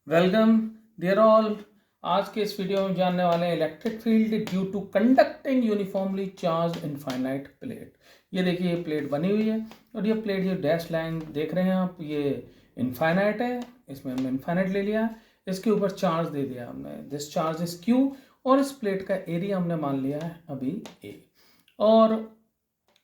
Welcome dear all. आज के इस वीडियो में जानने वाले हैं electric field due to conducting uniformly charge infinite plate. ये देखिए ये प्लेट बनी हुई है और ये प्लेट जो डैश लाइन देख रहे हैं आप, ये इनफाइनाइट है। इसमें हमने इनफाइनाइट ले लिया, इसके ऊपर चार्ज दे दिया हमने, दिस चार्ज इज क्यू, और इस प्लेट का एरिया हमने मान लिया है अभी ए। और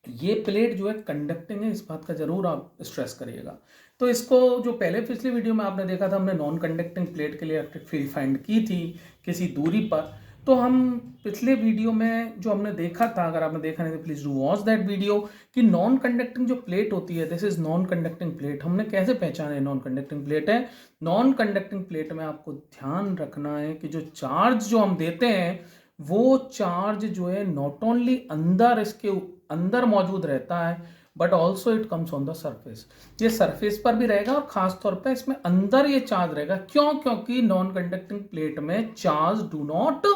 ये प्लेट जो है कंडक्टिंग है, इस बात का जरूर आप स्ट्रेस करिएगा। तो इसको जो पहले पिछले वीडियो में आपने देखा था, हमने नॉन कंडक्टिंग प्लेट के लिए इलेक्ट्रिक फील्ड फाइंड की थी किसी दूरी पर। तो हम पिछले वीडियो में जो हमने देखा था, अगर आपने देखा नहीं तो please do watch that video, कि नॉन कंडक्टिंग जो प्लेट होती है, this is non conducting plate. हमने कैसे पहचाने नॉन कंडक्टिंग प्लेट है। नॉन कंडक्टिंग प्लेट में आपको ध्यान रखना है कि जो चार्ज जो हम देते हैं, वो चार्ज जो है नॉट ओनली अंदर इसके अंदर मौजूद रहता है, but also it comes on the surface. ये सरफेस पर भी रहेगा और खास तौर पे इसमें अंदर ये चार्ज रहेगा। क्यों? क्योंकि नॉन कंडक्टिंग प्लेट में चार्ज डू नॉट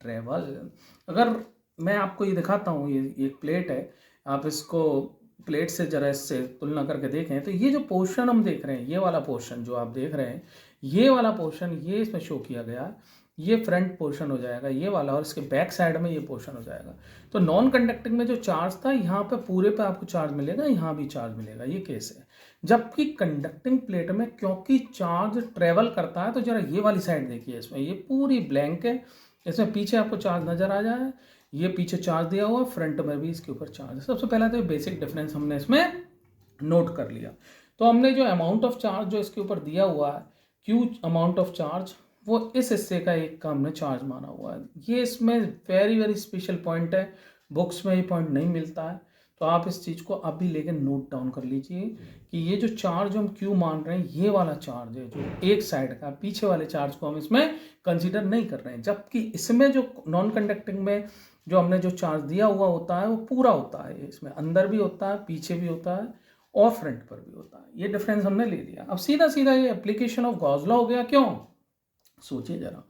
ट्रेवल। अगर मैं आपको ये दिखाता हूँ, ये एक प्लेट है, आप इसको प्लेट से जरा इससे तुलना करके देखें तो ये जो पोर्शन हम देख रहे हैं, ये वाला पोर्शन जो आप देख रहे हैं, ये वाला पोर्शन ये इसमें शो किया गया है, ये फ्रंट पोर्शन हो जाएगा ये वाला, और इसके बैक साइड में ये पोर्शन हो जाएगा। तो नॉन कंडक्टिंग में जो चार्ज था, यहाँ पे पूरे पे आपको चार्ज मिलेगा, यहाँ भी चार्ज मिलेगा, ये केस है। जबकि कंडक्टिंग प्लेट में क्योंकि चार्ज ट्रेवल करता है, तो जरा ये वाली साइड देखिए, इसमें ये पूरी ब्लैंक है, इसमें पीछे आपको चार्ज नजर आ जाए, ये पीछे चार्ज दिया हुआ, फ्रंट में भी इसके ऊपर चार्ज है। सबसे पहला तो बेसिक डिफरेंस हमने इसमें नोट कर लिया। तो हमने जो अमाउंट ऑफ चार्ज जो इसके ऊपर दिया हुआ है, क्यू अमाउंट ऑफ चार्ज, वो इस हिस्से का एक का हमने चार्ज माना हुआ है। ये इसमें वेरी वेरी स्पेशल पॉइंट है, बुक्स में ये पॉइंट नहीं मिलता है। तो आप इस चीज़ को अभी लेके नोट डाउन कर लीजिए कि ये जो चार्ज हम क्यू मान रहे हैं, ये वाला चार्ज है जो एक साइड का, पीछे वाले चार्ज को हम इसमें कंसीडर नहीं कर रहे हैं। जबकि इसमें जो नॉन कंडक्टिंग में जो हमने जो चार्ज दिया हुआ होता है, वो पूरा होता है, इसमें अंदर भी होता है, पीछे भी होता है और फ्रंट पर भी होता है। ये डिफरेंस हमने ले लिया। अब सीधा सीधा ये एप्लीकेशन ऑफ गॉस लॉ हो गया। क्यों? सोचिए जरा।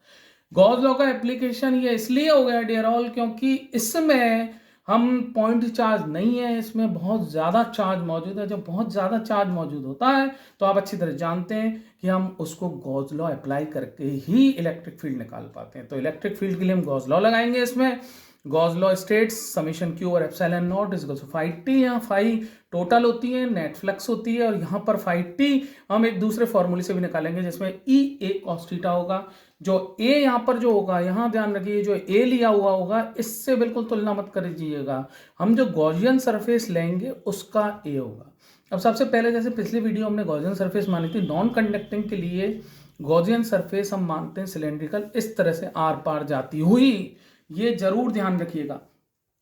गॉस लॉ का एप्लीकेशन ये इसलिए हो गया डियर ऑल, क्योंकि इसमें हम पॉइंट चार्ज नहीं है, इसमें बहुत ज़्यादा चार्ज मौजूद है। जब बहुत ज़्यादा चार्ज मौजूद होता है तो आप अच्छी तरह जानते हैं कि हम उसको गॉस लॉ अप्लाई करके ही इलेक्ट्रिक फील्ड निकाल पाते हैं। तो इलेक्ट्रिक फील्ड के लिए हम गॉस लॉ लगाएंगे। इसमें Gauss law states summation q और epsilon nought is equal to phi T. यहाँ फाई टोटल होती है, नेट फ्लक्स होती है, और यहाँ पर फाई टी हम एक दूसरे फॉर्मूले से भी निकालेंगे, जिसमें ई ए कॉस थीटा होगा। जो ए यहाँ पर जो होगा, यहाँ ध्यान रखिए, जो ए लिया हुआ होगा इससे बिल्कुल तुलना मत करिएगा। हम जो गॉसियन सरफेस लेंगे उसका ए होगा। अब सबसे पहले, जैसे पिछली वीडियो हमने गॉसियन सरफेस मानी थी, नॉन कंडक्टिंग के लिए गॉसियन सरफेस हम मानते हैं सिलेंड्रिकल, इस तरह से आर पार जाती हुई। ये जरूर ध्यान रखिएगा,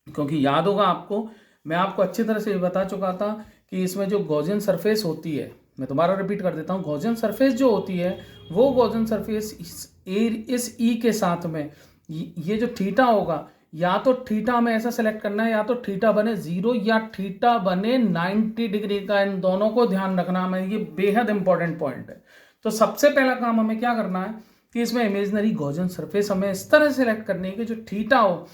क्योंकि याद होगा आपको, मैं आपको अच्छी तरह से ये बता चुका था कि इसमें जो गॉसियन सरफेस होती है, मैं दोबारा रिपीट कर देता हूँ, गॉसियन सरफेस जो होती है, वो गॉसियन सरफेस इस ई के साथ में ये जो थीटा होगा, या तो थीटा में ऐसा सेलेक्ट करना है, या तो थीटा बने 0 या थीटा बने 90 डिग्री का। इन दोनों को ध्यान रखना है, ये बेहद इंपॉर्टेंट पॉइंट है। तो सबसे पहला काम हमें क्या करना है कि इसमें इमेजिनरी गॉसियन सरफेस हमें इस तरह सेलेक्ट करनी है कि जो थीटा हो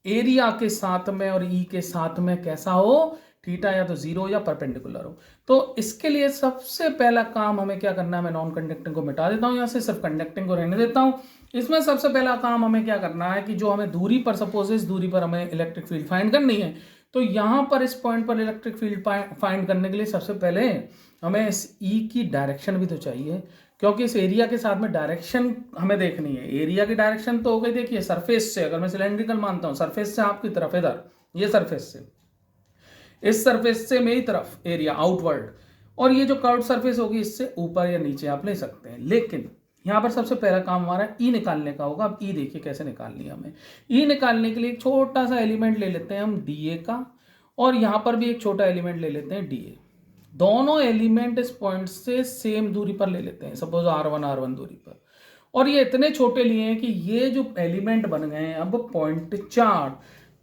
एरिया के साथ में और ई के साथ में कैसा हो, थीटा या तो 0 या परपेंडिकुलर हो। तो इसके लिए सबसे पहला काम हमें क्या करना है, मैं नॉन कंडक्टिंग को मिटा देता हूं, यहाँ से सिर्फ कंडक्टिंग को रहने देता हूं। इसमें सबसे पहला काम हमें क्या करना है कि जो हमें दूरी पर, सपोज इस दूरी पर हमें इलेक्ट्रिक फील्ड फाइंड करनी है, तो यहां पर इस पॉइंट पर इलेक्ट्रिक फील्ड फाइंड करने के लिए सबसे पहले हमें इस ई की डायरेक्शन भी तो चाहिए, क्योंकि इस एरिया के साथ में डायरेक्शन हमें देखनी है। एरिया की डायरेक्शन तो हो गई, देखिए सरफेस से, अगर मैं सिलेंड्रिकल मानता हूं, सरफेस से आपकी तरफ इधर, ये सरफेस से, इस सरफेस से मेरी तरफ एरिया आउटवर्ड, और ये जो कर्व सरफेस होगी इससे ऊपर या नीचे आप ले सकते हैं। लेकिन यहां पर सबसे पहला काम हमारा ई निकालने का होगा। अब ई देखिए कैसे निकालनी है हमें। ई निकालने के लिए एक छोटा सा एलिमेंट ले लेते हैं हम डी ए का, और यहां पर भी एक छोटा एलिमेंट ले लेते हैं डी ए। दोनों एलिमेंट इस पॉइंट से सेम दूरी पर ले लेते हैं, सपोज R1 दूरी पर, और ये इतने छोटे लिए हैं कि ये जो एलिमेंट बन गए हैं अब पॉइंट चार्ज।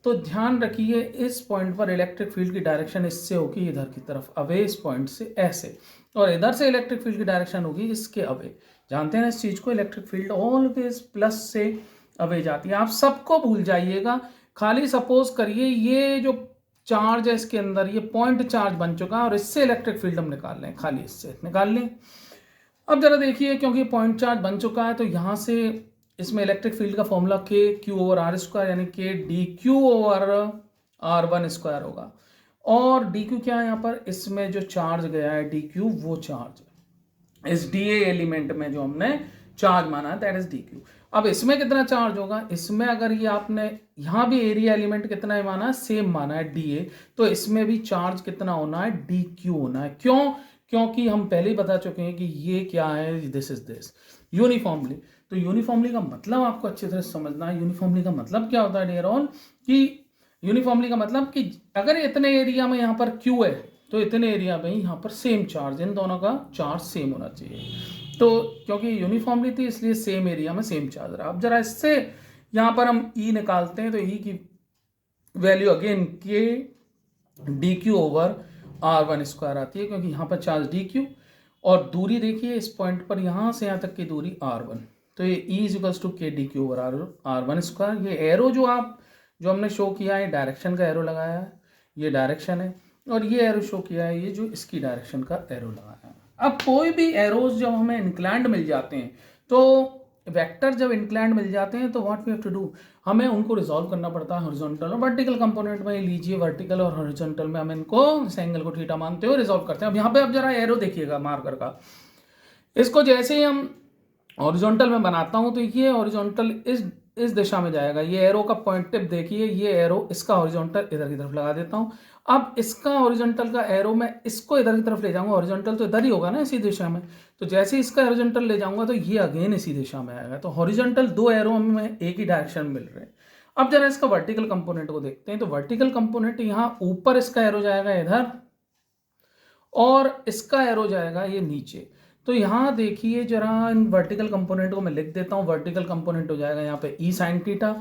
तो ध्यान रखिए, इस पॉइंट पर इलेक्ट्रिक फील्ड की डायरेक्शन इससे होगी इधर की तरफ अवे, इस पॉइंट से ऐसे, और इधर से इलेक्ट्रिक फील्ड की डायरेक्शन होगी इसके अवे। जानते हैं इस चीज को, इलेक्ट्रिक फील्ड ऑलवेज प्लस से अवे जाती है। आप सबको भूल जाइएगा, खाली सपोज करिए ये जो चार्ज है इसके अंदर, ये पॉइंट चार्ज बन चुका है और इससे इलेक्ट्रिक फील्ड हम निकाल लें, खाली इससे निकाल लें। अब जरा देखिए, क्योंकि पॉइंट चार्ज बन चुका है तो यहाँ से इसमें इलेक्ट्रिक फील्ड का formula K Q over R square यानी K D Q over R one square होगा। और डी क्यू क्या है यहाँ पर, इसमें जो चार्ज गया है डी क्यू, वो चार्ज इस डी ए एलिमेंट में जो हमने चार्ज माना है दैट इज डी क्यू। अब इसमें कितना चार्ज होगा, इसमें अगर ये आपने यहाँ भी एरिया एलिमेंट कितना है माना है, सेम माना है डी ए, तो इसमें भी चार्ज कितना होना है, डी क्यू होना है। क्यों, क्योंकि हम पहले ही बता चुके हैं कि ये क्या है, दिस इज दिस यूनिफॉर्मली। तो यूनिफॉर्मली का मतलब आपको अच्छी तरह समझना है। यूनिफॉर्मली का मतलब क्या होता है डियर ऑल, कि यूनिफॉर्मली का मतलब कि अगर इतने एरिया में यहाँ पर क्यू है तो इतने एरिया में यहाँ पर सेम चार्ज, इन दोनों का चार्ज सेम होना चाहिए। तो क्योंकि यूनिफॉर्मली थी इसलिए सेम एरिया में सेम चार्ज रहा। अब जरा इससे यहाँ पर हम ई निकालते हैं तो ई की value again K D Q over R one square आती है, क्योंकि यहाँ पर चार्ज डी क्यू और दूरी देखिए इस पॉइंट पर यहाँ से यहाँ तक की दूरी आर वन, तो ये E is equals to K D Q over R one square. ये एरो जो हमने शो किया है, डायरेक्शन का एरो लगाया है, ये डायरेक्शन है, और ये एरो शो किया है, ये जो इसकी डायरेक्शन का एरो लगाया है। अब कोई भी एरोज जब हमें इंक्लाइंड मिल जाते हैं, तो वेक्टर जब इंक्लाइंड मिल जाते हैं तो what we have to do, हमें उनको रिजॉल्व करना पड़ता है हॉरिजॉन्टल और वर्टिकल कंपोनेंट में। लीजिए वर्टिकल और हॉरिजॉन्टल में हम इनको इस एंगल को थीटा मानते हुए रिजॉल्व करते हैं। अब यहाँ पे अब जरा एरो देखिएगा मार्कर का, इसको जैसे ही हम हॉरिजॉन्टल में बनाता हूँ तो ये हॉरिजॉन्टल इस दिशा में जाएगा। ये एरो का पॉइंट टिप देखिए, ये एरो इसका हॉरिजॉन्टल इधर की तरफ लगा देता हूँ। अब इसका हॉरिजॉन्टल का एरो मैं इसको इधर की तरफ ले जाऊंगा, हॉरिजॉन्टल तो इधर ही होगा ना इसी दिशा में, तो जैसे इसका हॉरिजॉन्टल ले जाऊंगा तो ये अगेन इसी दिशा में आएगा। तो हॉरिजॉन्टल दो एरो हमें एक ही डायरेक्शन मिल रहे हैं। अब जरा इसका वर्टिकल कंपोनेंट को देखते हैं। तो वर्टिकल कंपोनेंट यहाँ ऊपर इसका एरो जाएगा इधर और इसका एरो जाएगा ये नीचे। तो यहाँ देखिए जरा इन वर्टिकल कंपोनेंट को मैं लिख देता हूँ। वर्टिकल कंपोनेंट हो जाएगा यहाँ पे ई साइन थीटा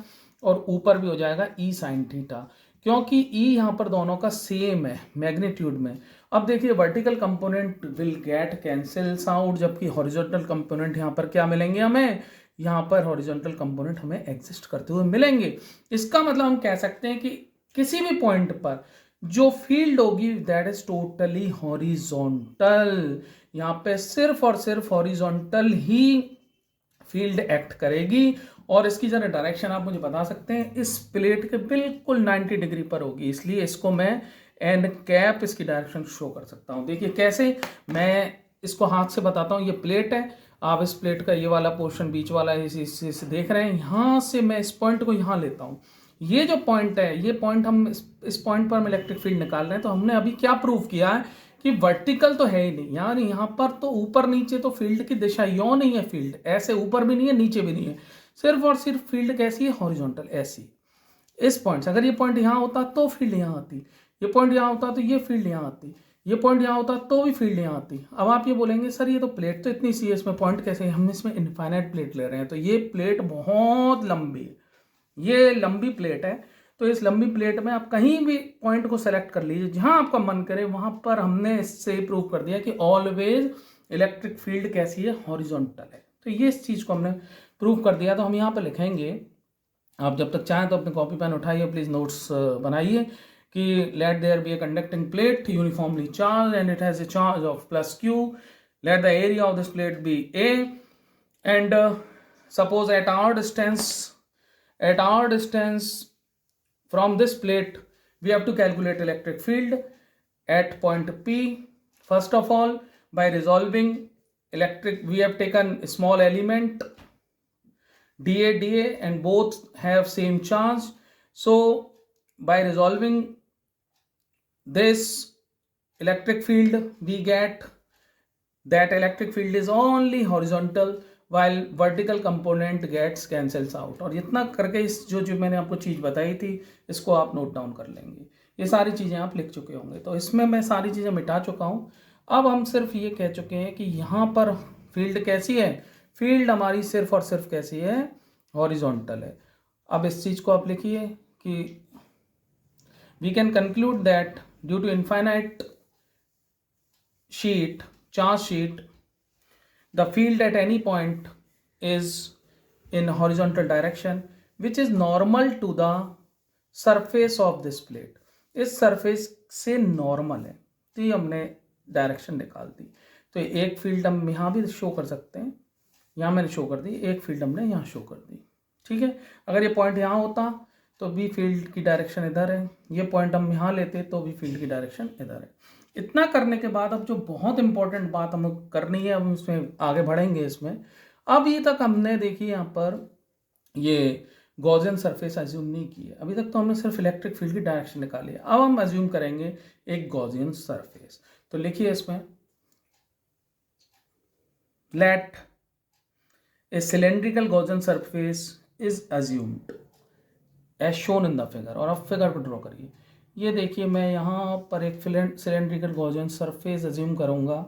और ऊपर भी हो जाएगा ई साइन थीटा, क्योंकि ई यहाँ पर दोनों का सेम है मैग्नीट्यूड में। अब देखिए vertical component will get cancels out, जबकि हॉरिजॉन्टल कंपोनेंट यहाँ पर क्या मिलेंगे हमें, यहाँ पर हॉरिजॉन्टल कंपोनेंट हमें एग्जिस्ट करते हुए मिलेंगे। इसका मतलब हम कह सकते हैं कि किसी भी पॉइंट पर जो फील्ड होगी दैट इज टोटली हॉरिजॉन्टल। यहाँ पे सिर्फ और सिर्फ हॉरिजॉन्टल ही फील्ड एक्ट करेगी। और इसकी जरा डायरेक्शन आप मुझे बता सकते हैं, इस प्लेट के बिल्कुल 90 डिग्री पर होगी, इसलिए इसको मैं एन कैप इसकी डायरेक्शन शो कर सकता हूँ। देखिए कैसे, मैं इसको हाथ से बताता हूँ। ये प्लेट है, आप इस प्लेट का ये वाला पोर्शन बीच वाला इसे देख रहे हैं, यहाँ से मैं इस पॉइंट को यहाँ लेता हूँ। ये जो पॉइंट है, ये पॉइंट हम इस पॉइंट पर हम इलेक्ट्रिक फील्ड निकाल रहे हैं। तो हमने अभी क्या प्रूव किया है कि वर्टिकल तो है ही नहीं, यानी यहाँ पर तो ऊपर नीचे तो फील्ड की दिशा यो नहीं है, फील्ड ऐसे ऊपर भी नहीं है नीचे भी नहीं है, सिर्फ और सिर्फ फील्ड कैसी है, हॉरिजॉन्टल ऐसी। इस पॉइंट से अगर ये पॉइंट यहाँ होता तो फील्ड यहाँ आती, ये पॉइंट यहाँ होता तो ये फील्ड यहाँ आती, ये पॉइंट यहाँ होता तो भी फील्ड यहाँ आती। अब आप ये बोलेंगे सर ये तो प्लेट तो इतनी सी है, इसमें पॉइंट कैसे, हम इसमें इनफाइनाइट प्लेट ले रहे हैं। तो ये प्लेट बहुत लंबी है, ये लंबी प्लेट है। तो इस लंबी प्लेट में आप कहीं भी पॉइंट को सेलेक्ट कर लीजिए, जहां आपका मन करे वहां पर। हमने इससे प्रूव कर दिया कि ऑलवेज इलेक्ट्रिक फील्ड कैसी है, हॉरिजॉन्टल है। तो ये इस चीज को हमने प्रूव कर दिया। तो हम यहाँ पे लिखेंगे, आप जब तक चाहें तो अपने कॉपी पेन उठाइए, प्लीज नोट्स बनाइए कि let there be a conducting plate uniformly charge and it has a charge of plus Q, let the area of this plate be A and suppose at our distance from this plate we have to calculate electric field at point P. First of all, by resolving electric, we have taken a small element dA and both have same charge. So by resolving this electric field we get that electric field is only horizontal while vertical component gets cancels out। और इतना करके इस जो मैंने आपको चीज़ बताई थी इसको आप नोट डाउन कर लेंगे। ये सारी चीज़ें आप लिख चुके होंगे, तो इसमें मैं सारी चीज़ें मिटा चुका हूँ। अब हम सिर्फ ये कह चुके हैं कि यहाँ पर फील्ड कैसी है, फील्ड हमारी सिर्फ और सिर्फ कैसी है, हॉरिजॉन्टल है। अब इस चीज़ को आप लिखिए कि we can conclude that due to infinite charge sheet, the field at any point is in horizontal direction which is normal to the surface of this plate। इस सरफेस से नॉर्मल है, तो ये हमने डायरेक्शन निकाल दी। तो एक फील्ड हम यहाँ भी शो कर सकते हैं, यहाँ मैंने शो कर दी, एक फील्ड हमने यहाँ शो कर दी, ठीक है। अगर ये पॉइंट यहाँ होता तो भी फील्ड की डायरेक्शन इधर है, ये पॉइंट हम यहाँ लेते तो भी फील्ड की डायरेक्शन इधर है। इतना करने के बाद अब जो बहुत इंपॉर्टेंट बात हमें करनी है, हम इसमें आगे बढ़ेंगे इसमें। अभी तक हमने देखी यहाँ पर ये गॉसियन सरफेस अज्यूम नहीं की है, अभी तक तो हमने सिर्फ इलेक्ट्रिक फील्ड की डायरेक्शन निकाली है। अब हम अज्यूम करेंगे एक गॉसियन सरफेस। तो लिखिए इसमें, let a cylindrical Gaussian surface is assumed as shown in the figure. और अब फिगर को ड्रॉ करिए। ये देखिए, मैं यहाँ पर एक सिलेंड्रिकल गॉसियन सरफेस अज्यूम करूँगा,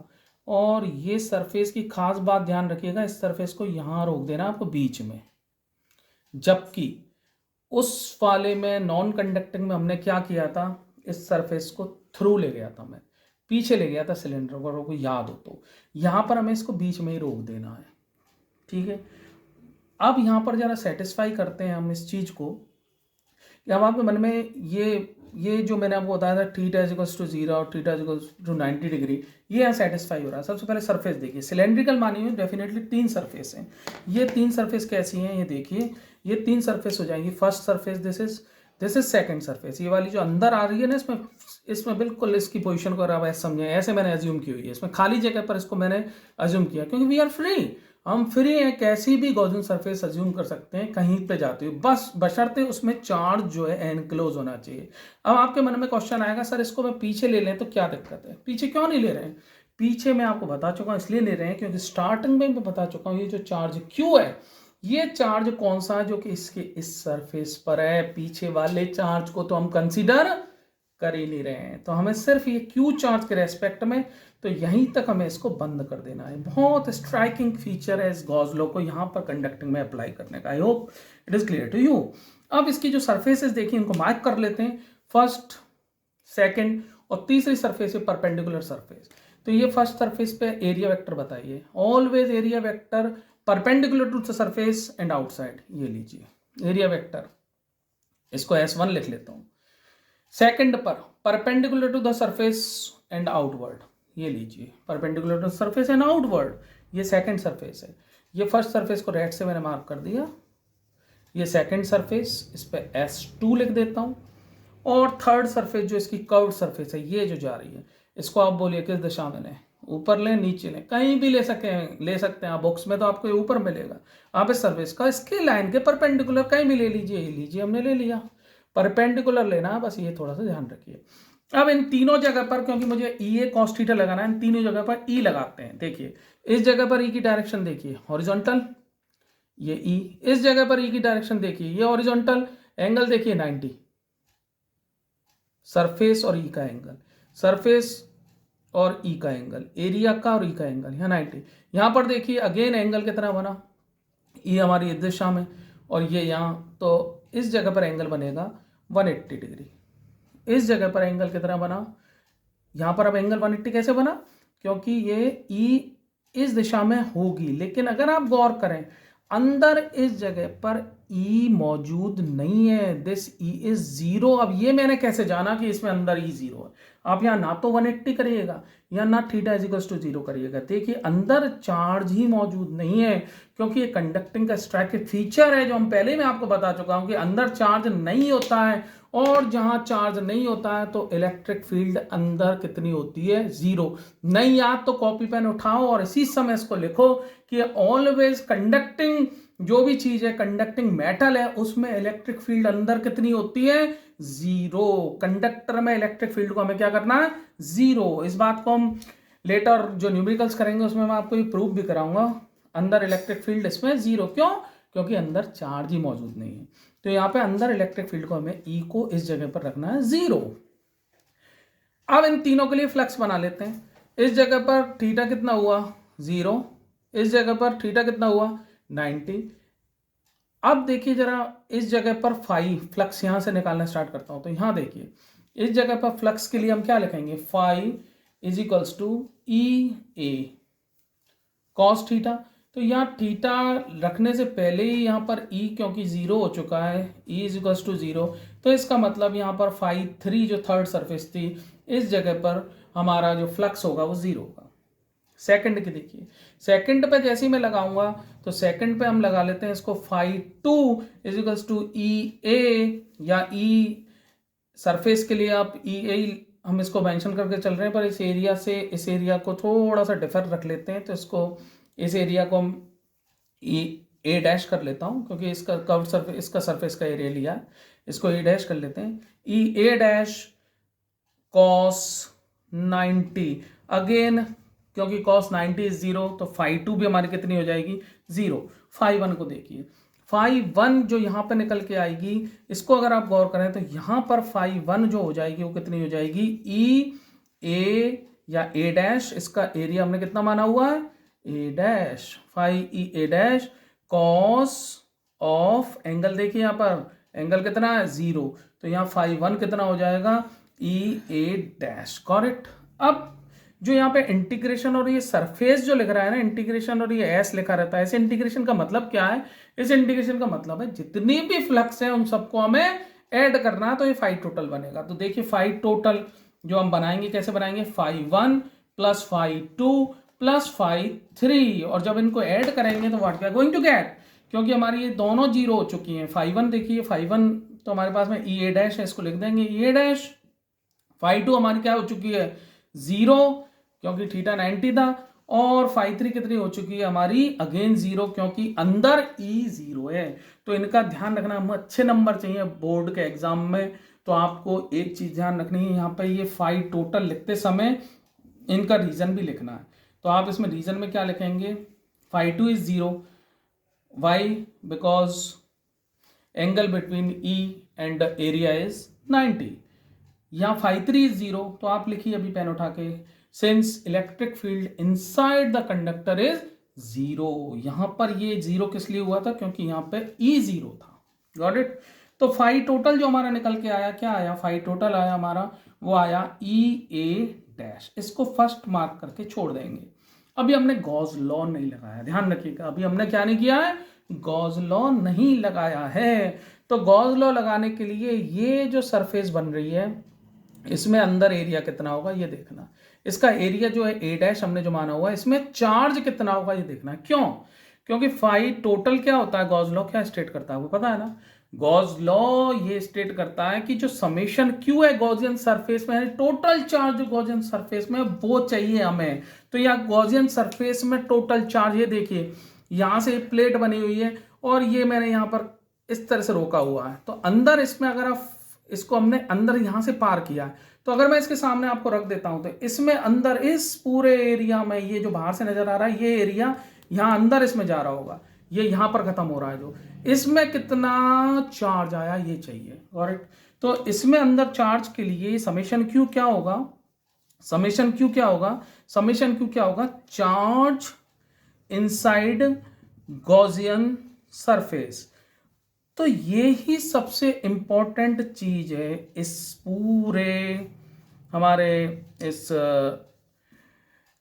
और ये सरफेस की खास बात ध्यान रखिएगा, इस सरफेस को यहाँ रोक देना आपको बीच में, जबकि उस वाले में नॉन कंडक्टिंग में हमने क्या किया था, इस सरफेस को थ्रू ले गया था, मैं पीछे ले गया था सिलेंडर को याद हो तो। यहाँ पर हमें इसको बीच में ही रोक देना है, ठीक है। अब यहाँ पर जरा सेटिस्फाई करते हैं हम इस चीज़ को। अब आपके मन में ये जो मैंने आपको बताया था थीटा इज इक्वल्स टू 0 और theta is equals to 90 degree, ये यहाँ सेटिस्फाई हो रहा है। सबसे पहले सरफेस देखिए, सिलेंड्रिकल मानिए डेफिनेटली 3 सरफेस हैं। ये 3 सरफेस कैसी हैं, ये देखिए, ये 3 सरफेस हो जाएंगी। First surface this is second surface. ये वाली जो अंदर आ रही है ना, इसमें बिल्कुल इसकी पोजीशन को अगर आप ऐसे समझें, ऐसे मैंने अज्यूम की हुई है, इसमें खाली जगह पर इसको मैंने अज्यूम किया, क्योंकि वी आर फ्री, हम फ्री हैं, कैसी भी गॉसियन सरफेस अज्यूम कर सकते हैं कहीं पे जाते हुए, बस बशर्ते उसमें चार्ज जो है एनक्लोज होना चाहिए। अब आपके मन में क्वेश्चन आएगा, सर इसको मैं पीछे ले लें तो क्या दिक्कत है? पीछे क्यों नहीं ले रहे हैं? पीछे मैं आपको बता चुका हूँ, इसलिए ले रहे हैं क्योंकि स्टार्टिंग में मैं बता चुका हूँ, ये जो चार्ज क्यू है, ये चार्ज कौन सा है, जो कि इसके इस सरफेस पर है। पीछे वाले चार्ज को तो हम कंसीडर कर ही नहीं रहे हैं, तो हमें सिर्फ ये क्यू चार्ज के रेस्पेक्ट में, तो यहीं तक हमें इसको बंद कर देना है। बहुत स्ट्राइकिंग फीचर है इस गॉस लॉ को यहाँ पर कंडक्टिंग में अप्लाई करने का। I hope it is clear to you. अब इसकी जो सरफेसेस देखिए, इनको मार्क कर लेते हैं, फर्स्ट, सेकंड और तीसरी सरफेस है परपेंडिकुलर सरफेस। तो ये फर्स्ट सरफेस पे एरिया वेक्टर बताइए, always area vector perpendicular to the surface and outside. ये लीजिए एरिया वेक्टर, इसको S1 लिख लेता हूँ। सेकंड पर perpendicular to the surface and outward, ये लीजिए perpendicular to surface and outward, ये सेकंड सरफेस है। ये फर्स्ट सरफेस को रेड से मैंने मार्क कर दिया, ये सेकंड सरफेस, इस पे S2 लिख देता हूँ। और थर्ड सरफेस जो इसकी कर्व्ड सरफेस है, ये जो जा रही है, इसको आप बोलिए किस दिशा में लें, ऊपर लें नीचे लें, कहीं भी ले सकते हैं आप। बॉक्स में तो आपको ये ऊपर मिलेगा, आप इस सरफेस का इसके लाइन के परपेंडिकुलर कहीं भी ले लीजिए। ये लीजिए, हमने ले लिया, परपेंडिकुलर लेना है, बस ये थोड़ा सा ध्यान रखिए। अब इन तीनों जगह पर, क्योंकि मुझे E cos थीटा लगाना है, इन तीनों जगह पर E लगाते हैं। देखिए इस जगह पर E की डायरेक्शन देखिए हॉरिजॉन्टल, ये E, इस जगह पर E की डायरेक्शन देखिए, ये हॉरिजॉन्टल, एंगल देखिए 90, सरफेस और E का एंगल, सरफेस और E का एंगल, एरिया का और E का एंगल, यहाँ 90। यहाँ पर देखिए अगेन एंगल कितना बना, E हमारी इस दिशा में और ये यहाँ, तो इस जगह पर एंगल बनेगा 180 डिग्री। इस जगह पर एंगल कितना बना, यहाँ पर अब एंगल 180 कैसे बना, क्योंकि ये E इस दिशा में होगी, लेकिन अगर आप गौर करें अंदर इस जगह पर E मौजूद नहीं है, दिस E इज 0। अब ये मैंने कैसे जाना कि इसमें अंदर E 0 है? आप यहाँ ना तो 180 करिएगा या ना थीटा इज इक्वल्स टू 0 करिएगा। देखिए अंदर चार्ज ही मौजूद नहीं है, क्योंकि ये कंडक्टिंग का स्ट्राइक फीचर है, जो हम पहले मैं आपको बता चुका हूँ कि अंदर चार्ज नहीं होता है, और जहां चार्ज नहीं होता है तो इलेक्ट्रिक फील्ड अंदर कितनी होती है, 0। नहीं याद तो कॉपी पेन उठाओ और इसी समय इसको लिखो कि ऑलवेज कंडक्टिंग जो भी चीज है, कंडक्टिंग मेटल है, उसमें इलेक्ट्रिक फील्ड अंदर कितनी होती है, 0। कंडक्टर में इलेक्ट्रिक फील्ड को हमें क्या करना है, 0। इस बात को हम लेटर जो न्यूमेरिकल्स करेंगे उसमें मैं आपको ये प्रूव भी कराऊंगा, अंदर इलेक्ट्रिक फील्ड इसमें 0। क्यों? क्योंकि अंदर चार्ज ही मौजूद नहीं है। तो यहाँ पे अंदर इलेक्ट्रिक फील्ड को हमें E को इस जगह पर रखना है 0। अब इन तीनों के लिए फ्लक्स बना लेते हैं। इस जगह पर थीटा कितना हुआ, 0। इस जगह पर थीटा कितना हुआ, 90। अब देखिए जरा इस जगह पर फाई, फ्लक्स यहां से निकालना स्टार्ट करता हूं। तो यहां देखिए इस जगह पर फ्लक्स के लिए हम क्या लिखेंगे, phi is equals to E A cos theta. तो यहाँ थीटा रखने से पहले ही यहाँ पर E क्योंकि 0 हो चुका है, E इज इक्वल्स टू 0, तो इसका मतलब यहाँ पर फाई 3 जो थर्ड सरफेस थी, इस जगह पर हमारा जो फ्लक्स होगा वो 0 होगा। सेकंड की देखिए, सेकंड पे जैसे ही मैं लगाऊंगा तो सेकंड पे हम लगा लेते हैं इसको फाई 2 इज इक्वल्स टू ई ए, या ई सरफेस के लिए आप ई ए हम इसको मेंशन करके चल रहे हैं, पर इस एरिया से इस एरिया को थोड़ा सा डिफर रख लेते हैं, तो इसको इस एरिया को हम ई ए डैश कर लेता हूँ, क्योंकि इसका कर्व सरफेस, इसका सरफेस का एरिया लिया है, इसको ए डैश कर लेते हैं, ई ए डैश कॉस 90, अगेन क्योंकि कॉस 90 इज 0, तो फाई 2 भी हमारी कितनी हो जाएगी 0। फाई 1 को देखिए, फाई 1 जो यहाँ पे निकल के आएगी, इसको अगर आप गौर करें तो यहाँ पर फाई 1 जो हो जाएगी वो कितनी हो जाएगी ई ए या ए डैश, इसका एरिया हमने कितना माना हुआ है A dash, phi E A dash cos of angle, देखिए यहाँ पर एंगल कितना है 0, तो यहाँ फाई 1 कितना हो जाएगा ई ए डैश, करेक्ट। अब जो यहाँ पे इंटीग्रेशन और ये सरफेस जो लिख रहा है ना, इंटीग्रेशन और ये एस लिखा रहता है, इस इंटीग्रेशन का मतलब क्या है, इस इंटीग्रेशन का मतलब है जितनी भी फ्लक्स है उन सबको हमें ऐड करना है, तो ये फाई टोटल बनेगा। तो देखिए फाई टोटल जो हम बनाएंगे कैसे बनाएंगे, phi 1 plus phi 2 plus phi 3, और जब इनको ऐड करेंगे तो what we are going to get, क्योंकि हमारी ये दोनों 0 हो चुकी हैं। फाई 1 देखिए, फाई 1 तो हमारे पास में ई ए डैश है, इसको लिख देंगे ई ए डैश, फाई 2 हमारी क्या हो चुकी है 0, क्योंकि थीटा 90 था, और फाई 3 कितनी हो चुकी है हमारी अगेन 0, क्योंकि अंदर ई 0 है। तो इनका ध्यान रखना, हम अच्छे नंबर चाहिए बोर्ड के एग्जाम में, तो आपको एक चीज ध्यान रखनी है, यहाँ पे ये फाई टोटल लिखते समय इनका रीजन भी लिखना है। तो आप इसमें रीजन में क्या लिखेंगे, phi 2 is 0, why because angle between E and area is 90, यहाँ फाई 3 इज 0, तो आप लिखिए अभी पेन उठा के, since electric field inside the conductor is 0, यहां पर ये 0 किस लिए हुआ था, क्योंकि यहां पे ई 0 था, गॉट इट। तो फाई टोटल जो हमारा निकल के आया, क्या आया, फाई टोटल आया हमारा, वो आया ई ए डैश, इसको फर्स्ट मार्क करके छोड़ देंगे। अभी हमने गॉस लॉ नहीं लगाया, ध्यान रखिएगा, अभी हमने क्या नहीं किया है, गॉस लॉ नहीं लगाया है। तो गॉस लॉ लगाने के लिए ये जो सरफेस बन रही है, इसमें अंदर एरिया कितना होगा ये देखना, इसका एरिया जो है ए डैश हमने जो माना हुआ है, इसमें चार्ज कितना होगा ये देखना है। क्यों, क्योंकि फाई टोटल क्या होता है, गॉस लॉ क्या स्टेट करता है आपको पता है ना, गॉस लॉ ये स्टेट करता है कि जो समेशन क्यू है गॉसियन सरफेस में, टोटल चार्ज गॉसियन सरफेस में वो चाहिए हमें। तो यहाँ गॉसियन सरफेस में टोटल चार्ज, ये देखिए यहाँ से प्लेट बनी हुई है और ये मैंने यहाँ पर इस तरह से रोका हुआ है, तो अंदर इसमें अगर आप इसको हमने अंदर यहां से पार किया है, तो अगर मैं इसके सामने आपको रख देता हूं, तो इसमें अंदर इस पूरे एरिया में ये जो बाहर से नजर आ रहा है, ये एरिया यहां अंदर इसमें जा रहा होगा, ये यहां पर खत्म हो रहा है, जो इसमें कितना चार्ज आया ये चाहिए, करेक्ट। तो इसमें अंदर चार्ज के लिए समेशन क्यू क्या होगा, समेशन क्यू क्या होगा, समेशन क्यू क्या होगा, चार्ज इनसाइड गॉसियन सरफेस। तो ये ही सबसे इंपॉर्टेंट चीज है इस पूरे हमारे इस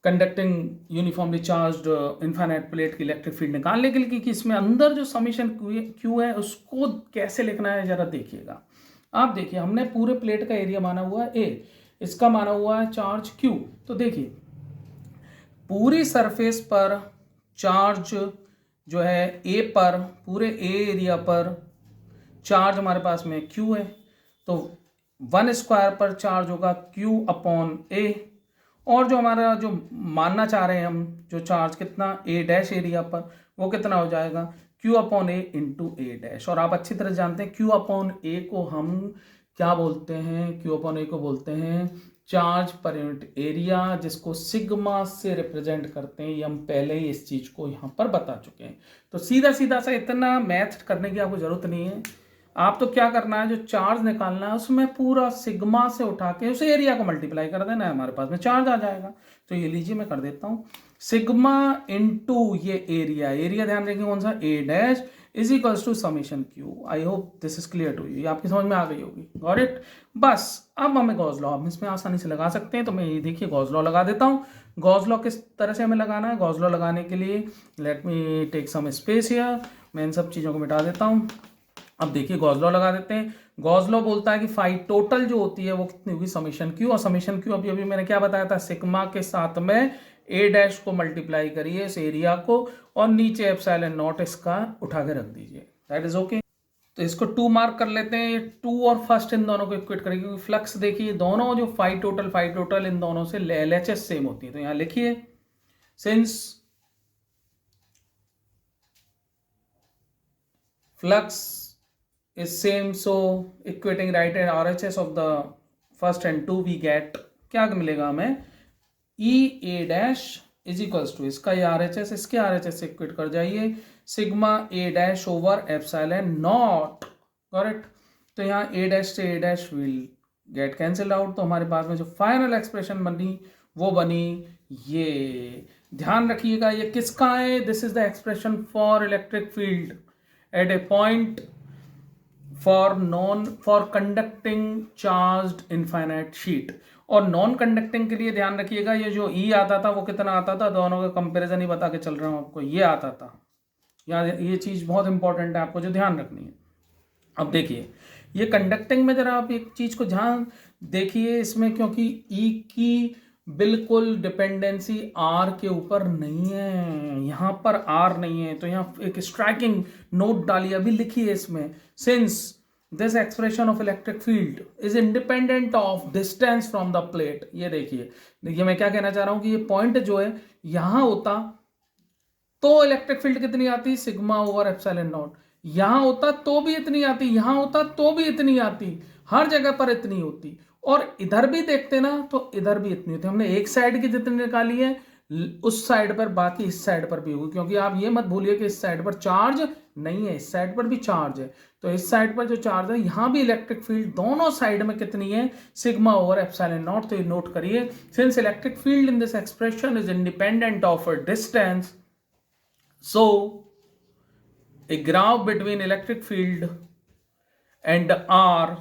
conducting uniformly charged infinite plate की इलेक्ट्रिक फील्ड निकालने के लिए कि इसमें अंदर जो समेशन क्यू है उसको कैसे लिखना है जरा देखिएगा। आप देखिए हमने पूरे प्लेट का एरिया माना हुआ है ए, इसका माना हुआ है चार्ज क्यू। तो देखिए पूरी सरफेस पर चार्ज जो है ए पर, पूरे ए एरिया पर चार्ज हमारे पास में क्यू है, तो 1 स्क्वायर पर चार्ज होगा क्यू अपॉन ए, और जो हमारा जो मानना चाह रहे हैं हम जो चार्ज कितना ए डैश एरिया पर, वो कितना हो जाएगा क्यू अपॉन ए इंटू ए डैश। और आप अच्छी तरह जानते हैं क्यू अपॉन ए को हम क्या बोलते हैं, क्यू अपॉन ए को बोलते हैं चार्ज पर यूनिट एरिया, जिसको सिग्मा से रिप्रेजेंट करते हैं। ये हम पहले ही इस चीज को यहाँ पर बता चुके हैं, तो सीधा सीधा सा इतना मैथ करने की आपको जरूरत नहीं है। आप तो क्या करना है, जो चार्ज निकालना है उसमें पूरा सिग्मा से उठा के उस एरिया को मल्टीप्लाई कर देना है, हमारे पास में चार्ज आ जाएगा। तो ये लीजिए मैं कर देता हूँ, सिग्मा इनटू ये एरिया, एरिया ध्यान रखिए कौन सा A dash is equals to summation q. I hope this is clear to you, ये आपकी समझ में आ गई होगी, गॉट इट। बस अब हमें गॉस लॉ हम इसमें आसानी से लगा सकते हैं, तो मैं ये देखिए गॉस लॉ लगा देता हूँ। गॉस लॉ किस तरह से हमें लगाना है, गॉस लॉ लगाने के लिए let me take some space here, मैं इन सब चीज़ों को मिटा देता हूँ। अब देखिए गॉस लॉ लगा देते हैं। गॉस लॉ बोलता है कि फाई टोटल जो होती है वो कितनी होगी समेशन क्यू, और समेशन क्यू अभी अभी मैंने क्या बताया था, सिग्मा के साथ में ए डैश को मल्टीप्लाई करिए इस एरिया को और नीचे एप्सिलॉन नॉट इसका उठा के रख दीजिए, दैट इज ओके। तो इसको 2 मार्क कर लेते हैं, ये 2 और फर्स्ट इन दोनों को इक्वेट करेंगे क्योंकि फ्लक्स देखिए दोनों जो फाई टोटल इन दोनों से LHS सेम होती है। तो यहां लिखिए since flux is same, so equating right and RHS of the first and 2 we get क्या मिलेगा हमें, E A dash is equals to इसका ये RHS इसके RHS से इक्वेट कर जाइए sigma A dash over epsilon naught, correct. तो यहाँ A डैश से A dash will get cancel out, तो हमारे पास में जो फाइनल एक्सप्रेशन बनी वो बनी ये। ध्यान रखिएगा ये किसका है, this is the expression for electric field at a point for conducting charged infinite sheet। और नॉन कंडक्टिंग के लिए ध्यान रखिएगा ये जो E आता था वो कितना आता था, दोनों का कंपैरिजन ही बता के चल रहा हूं आपको, ये आता था। यहाँ ये चीज बहुत इंपॉर्टेंट है आपको जो ध्यान रखनी है। अब देखिए ये कंडक्टिंग में जरा आप एक चीज को ध्यान देखिए इसमें, क्योंकि E की बिल्कुल डिपेंडेंसी R के ऊपर नहीं है, यहां पर R नहीं है। तो यहां एक स्ट्राइकिंग नोट डालिए, अभी लिखिए इसमें, since this expression of electric field is independent of distance from the plate. ये देखिए मैं क्या कहना चाह रहा हूं कि ये पॉइंट जो है यहां होता तो इलेक्ट्रिक फील्ड कितनी आती, सिग्मा ओवर एप्सिलॉन नॉट। यहां होता तो भी इतनी आती, यहां होता तो भी इतनी आती, हर जगह पर इतनी होती। और इधर भी देखते ना तो इधर भी इतनी होती। हमने एक साइड की जितनी निकाली है उस साइड पर, बाकी इस साइड पर भी होगी, क्योंकि आप ये मत भूलिए कि इस साइड पर चार्ज नहीं है, इस साइड पर भी चार्ज है। तो इस साइड पर जो चार्ज है यहां भी इलेक्ट्रिक फील्ड दोनों साइड में कितनी है, सिग्मा ओवर एप्सिलॉन नॉट। तो ये नोट करिए, since electric field in this expression is independent of a distance, so a graph between electric field and R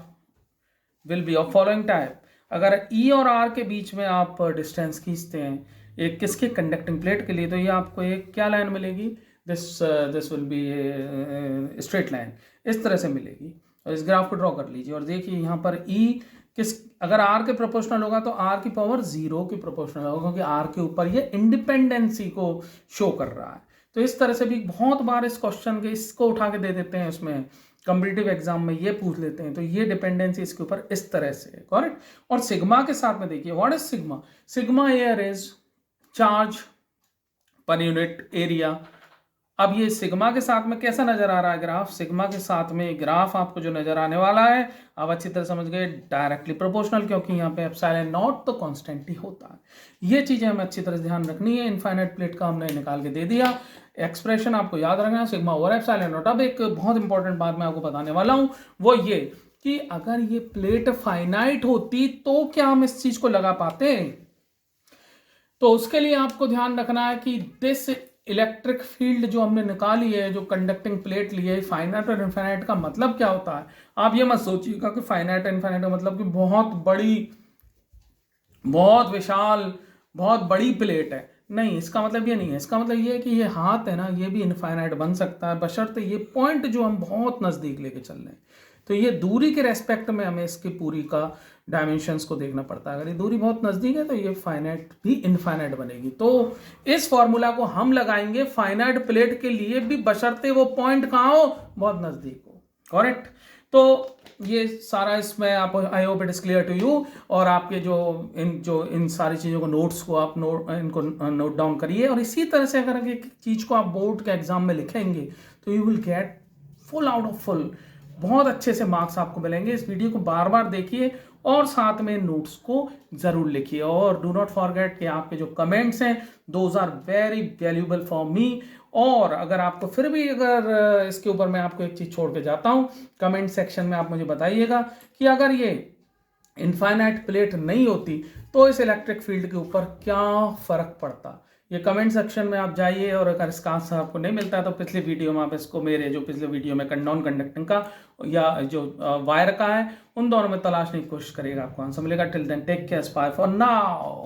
will be of following type। अगर E और R के बीच में आप distance खींचते हैं एक किसके, कंडक्टिंग प्लेट के लिए, तो ये आपको एक क्या लाइन मिलेगी, this will be straight line, इस तरह से मिलेगी। और इस ग्राफ को ड्रॉ कर लीजिए और देखिए यहाँ पर E किस, अगर R के प्रोपोर्शनल होगा तो R की पावर 0 की प्रोपोर्शनल होगा, क्योंकि R के ऊपर ये इंडिपेंडेंसी को शो कर रहा है। तो इस तरह से भी बहुत बार इस क्वेश्चन के इसको उठा के दे देते हैं, उसमें कॉम्पिटिटिव एग्जाम में ये पूछ लेते हैं। तो ये डिपेंडेंसी इसके ऊपर इस तरह से है, करेक्ट। और सिग्मा के साथ में देखिए what is sigma, sigma air is charge per unit area. अब ये सिग्मा के साथ में कैसा नजर आ रहा है ग्राफ, सिग्मा के साथ में ग्राफ आपको जो नजर आने वाला है आप अच्छी तरह समझ गए, डायरेक्टली प्रोपोर्शनल, क्योंकि यहाँ पे एप्सिलॉन नॉट तो कांस्टेंट ही होता है। ये चीजें हमें अच्छी तरह से ध्यान रखनी है। इनफाइनाइट प्लेट का हमने निकाल के दे दिया, एक्सप्रेशन आपको याद रखना है सिग्मा ओवर एप्सिलॉन नॉट। अब एक बहुत इंपॉर्टेंट बात मैं आपको बताने वाला हूं, वो ये कि अगर ये प्लेट फाइनाइट होती तो क्या हम इस चीज को लगा पाते, तो उसके लिए आपको ध्यान रखना है कि दिस इलेक्ट्रिक फील्ड जो हमने निकाली है, जो कंडक्टिंग प्लेट ली है, फाइनाइट और इनफाइनाइट का मतलब क्या होता है। आप ये मत सोचिएगा कि फाइनाइट और इनफाइनाइट का मतलब कि बहुत बड़ी, बहुत विशाल, बहुत बड़ी प्लेट है, नहीं, इसका मतलब ये नहीं है। इसका मतलब ये है कि ये हाथ है ना, ये भी इनफाइनाइट बन सकता है, बशर्ते ये पॉइंट जो हम बहुत नजदीक लेके चल रहे हैं। तो ये दूरी के रेस्पेक्ट में हमें इसकी पूरी का डायमेंशंस को देखना पड़ता है। अगर ये दूरी बहुत नजदीक है तो ये फाइनाइट भी इनफाइनाइट बनेगी। तो इस फॉर्मूला को हम लगाएंगे फाइनाइट प्लेट के लिए भी, बशर्ते वो पॉइंट कहाँ हो, बहुत नजदीक हो, करेक्ट। तो ये सारा इसमें आप, I hope it is clear to you. और आपके जो इन सारी चीज़ों को नोट्स को आप इनको नोट डाउन करिए, और इसी तरह से अगर एक चीज़ को आप बोर्ड के एग्जाम में लिखेंगे तो you will get full out of full, बहुत अच्छे से मार्क्स आपको मिलेंगे। इस वीडियो को बार बार देखिए और साथ में नोट्स को जरूर लिखिए। और डू नॉट फॉरगेट कि आपके जो कमेंट्स हैं those are very valuable for me. और अगर आपको फिर भी अगर इसके ऊपर मैं आपको एक चीज छोड़ के जाता हूं, कमेंट सेक्शन में आप मुझे बताइएगा कि अगर ये इनफाइनाइट प्लेट नहीं होती तो इस इलेक्ट्रिक फील्ड के ऊपर क्या फर्क पड़ता। ये कमेंट सेक्शन में आप जाइए, और अगर इसका आंसर आपको नहीं मिलता है तो पिछले वीडियो में आप इसको, मेरे जो पिछले वीडियो में नॉन कंडक्टिंग का या जो वायर का है, उन दोनों में तलाशने की कोशिश करिएगा, आपको आंसर मिलेगा। Till then take care, bye for now.